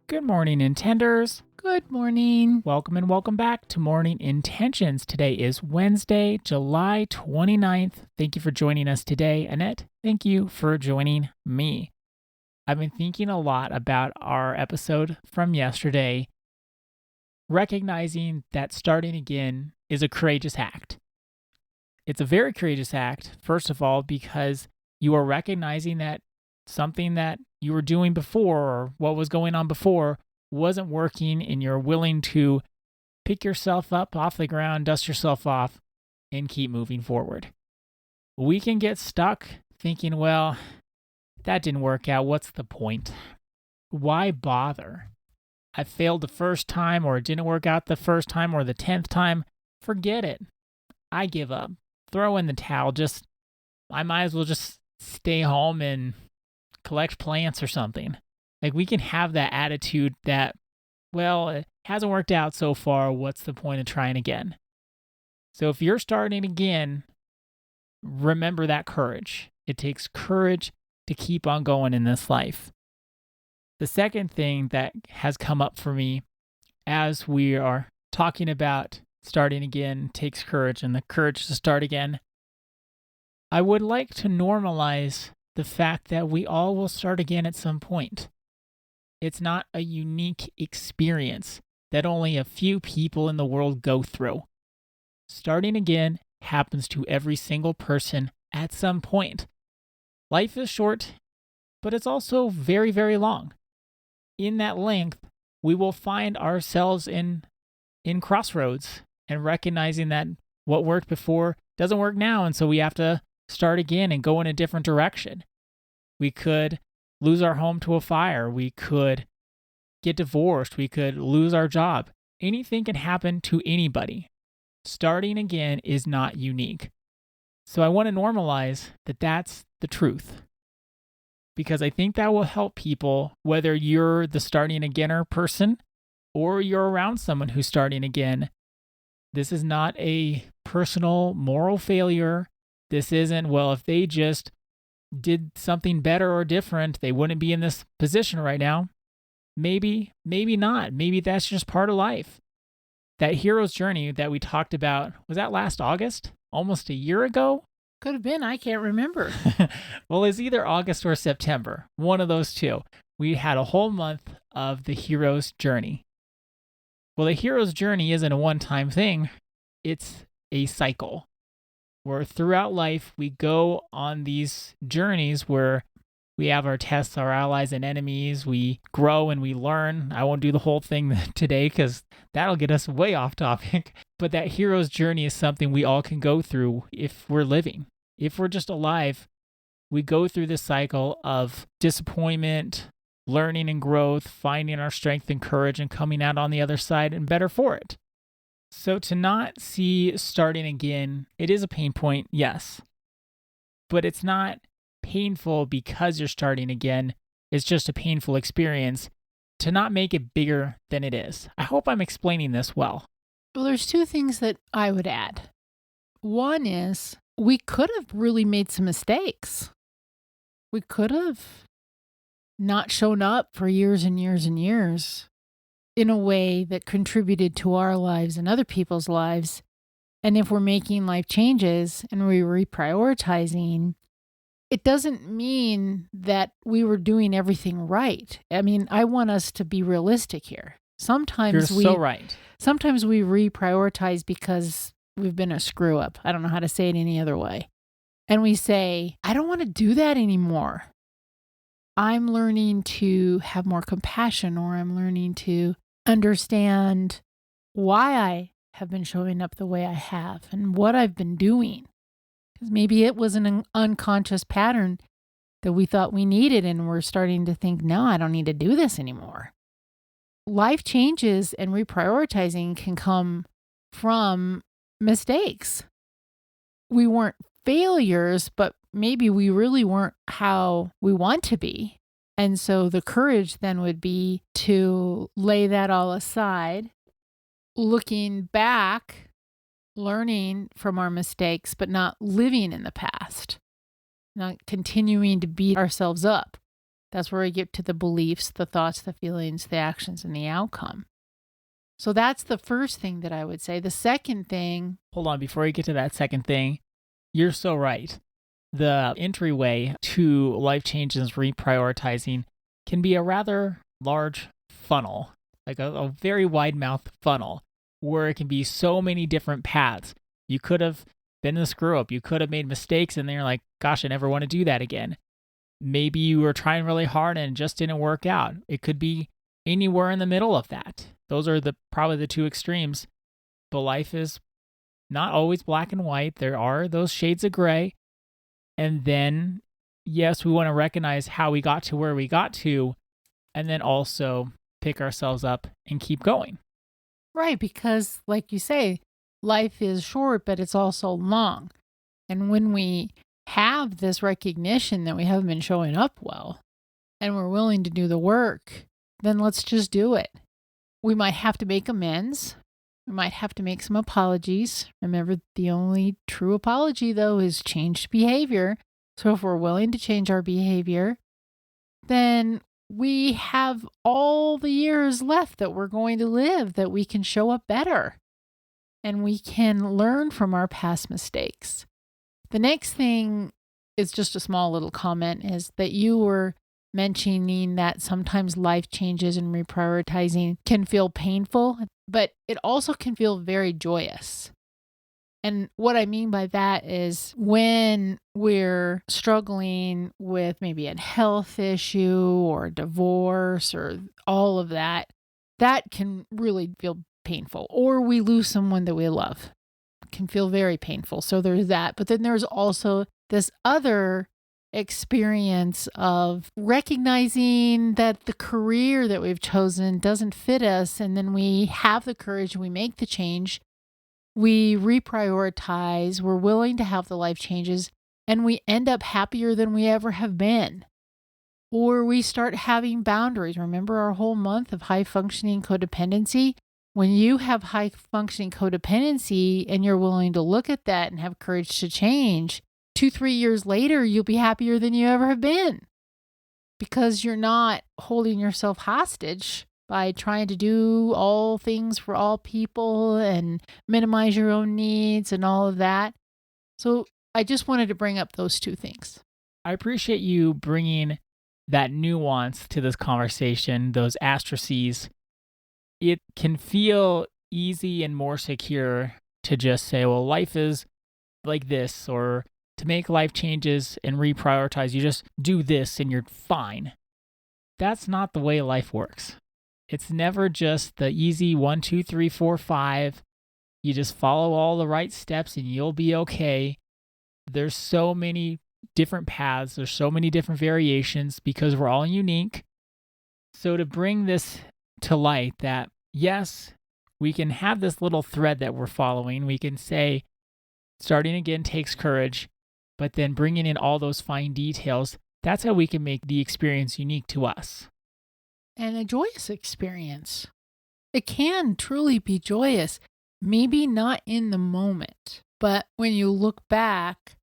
Good morning, Intenders. Good morning. Welcome and welcome back to Morning Intentions. Today is Wednesday, July 29th. Thank you for joining us today. Annette, thank you for joining me. I've been thinking a lot about our episode from yesterday, recognizing that starting again is a courageous act. It's a very courageous act, first of all, because you are recognizing that something that you were doing before or what was going on before wasn't working, and you're willing to pick yourself up off the ground, dust yourself off, and keep moving forward. We can get stuck thinking, well, that didn't work out. What's the point? Why bother? I failed the first time, or it didn't work out the first time, or the 10th time. Forget it. I give up. Throw in the towel. I might as well just stay home and collect plants or something. Like, we can have that attitude that, well, it hasn't worked out so far. What's the point of trying again? So if you're starting again, remember that courage. It takes courage to keep on going in this life. The second thing that has come up for me as we are talking about starting again takes courage and the courage to start again, I would like to normalize the fact that we all will start again at some point. It's not a unique experience that only a few people in the world go through. Starting again happens to every single person at some point. Life is short, but it's also very, very long. In that length, we will find ourselves in crossroads and recognizing that what worked before doesn't work now, and so we have to start again and go in a different direction. We could lose our home to a fire. We could get divorced. We could lose our job. Anything can happen to anybody. Starting again is not unique. So I want to normalize that that's the truth, because I think that will help people, whether you're the starting againer person or you're around someone who's starting again. This is not a personal moral failure. This isn't, well, if they just did something better or different, they wouldn't be in this position right now. Maybe not. Maybe that's just part of life. That hero's journey that we talked about, was that last August? Almost a year ago? Could have been. I can't remember. Well, it's either August or September. One of those two. We had a whole month of the hero's journey. Well, the hero's journey isn't a one-time thing. It's a cycle, where throughout life we go on these journeys where we have our tests, our allies and enemies. We grow and we learn. I won't do the whole thing today because that'll get us way off topic. But that hero's journey is something we all can go through if we're living. If we're just alive, we go through this cycle of disappointment, learning and growth, finding our strength and courage, and coming out on the other side and better for it. So to not see starting again, it is a pain point, yes. But it's not painful because you're starting again. It's just a painful experience. To not make it bigger than it is. I hope I'm explaining this well. Well, there's two things that I would add. One is we could have really made some mistakes. We could have not shown up for years and years and years in a way that contributed to our lives and other people's lives. And if we're making life changes and we're reprioritizing, it doesn't mean that we were doing everything right. I mean, I want us to be realistic here. You're so right. Sometimes we reprioritize because we've been a screw up. I don't know how to say it any other way. And we say, I don't want to do that anymore. I'm learning to have more compassion, or I'm learning to understand why I have been showing up the way I have and what I've been doing. Because maybe it was an unconscious pattern that we thought we needed, and we're starting to think, no, I don't need to do this anymore. Life changes and reprioritizing can come from mistakes. We weren't failures, but maybe we really weren't how we want to be. And so the courage then would be to lay that all aside, looking back, learning from our mistakes, but not living in the past, not continuing to beat ourselves up. That's where we get to the beliefs, the thoughts, the feelings, the actions, and the outcome. So that's the first thing that I would say. The second thing. Hold on, before you get to that second thing, you're so right. The entryway to life changes, reprioritizing, can be a rather large funnel, like a very wide mouth funnel, where it can be so many different paths. You could have been a screw up. You could have made mistakes, and then you're like, gosh, I never want to do that again. Maybe you were trying really hard and it just didn't work out. It could be anywhere in the middle of that. Those are probably the two extremes. But life is not always black and white. There are those shades of gray. And then, yes, we want to recognize how we got to where we got to, and then also pick ourselves up and keep going. Right, because like you say, life is short, but it's also long. And when we have this recognition that we haven't been showing up well, and we're willing to do the work, then let's just do it. We might have to make amends. We might have to make some apologies. Remember, the only true apology, though, is changed behavior. So if we're willing to change our behavior, then we have all the years left that we're going to live that we can show up better. And we can learn from our past mistakes. The next thing is just a small little comment, is that you were mentioning that sometimes life changes and reprioritizing can feel painful, but it also can feel very joyous. And what I mean by that is when we're struggling with maybe a health issue or a divorce or all of that, that can really feel painful. Or we lose someone that we love. It can feel very painful. So there's that. But then there's also this other experience of recognizing that the career that we've chosen doesn't fit us, and then we have the courage, we make the change, we reprioritize, we're willing to have the life changes, and we end up happier than we ever have been. Or we start having boundaries. Remember our whole month of high functioning codependency? When you have high functioning codependency and you're willing to look at that and have courage to change, 2-3 years later, you'll be happier than you ever have been, because you're not holding yourself hostage by trying to do all things for all people and minimize your own needs and all of that. So I just wanted to bring up those two things. I appreciate you bringing that nuance to this conversation, those asterisks. It can feel easy and more secure to just say, well, life is like this, or to make life changes and reprioritize, you just do this and you're fine. That's not the way life works. It's never just the easy 1, 2, 3, 4, 5. You just follow all the right steps and you'll be okay. There's so many different paths. There's so many different variations because we're all unique. So to bring this to light that, yes, we can have this little thread that we're following. We can say, starting again takes courage, but then bringing in all those fine details, that's how we can make the experience unique to us. And a joyous experience. It can truly be joyous. Maybe not in the moment, but when you look back,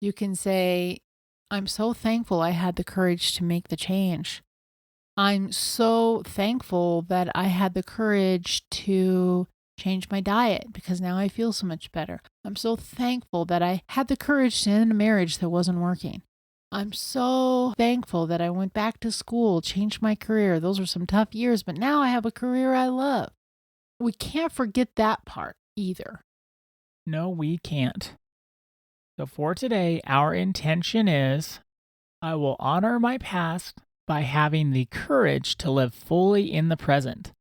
you can say, I'm so thankful I had the courage to make the change. I'm so thankful that I had the courage to change my diet because now I feel so much better. I'm so thankful that I had the courage to end a marriage that wasn't working. I'm so thankful that I went back to school, changed my career. Those were some tough years, but now I have a career I love. We can't forget that part either. No, we can't. So for today, our intention is, I will honor my past by having the courage to live fully in the present.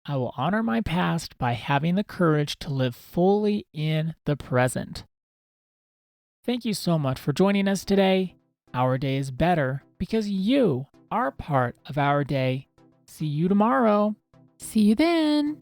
I will honor my past by having the courage to live fully in the present. Thank you so much for joining us today. Our day is better because you are part of our day. See you tomorrow. See you then.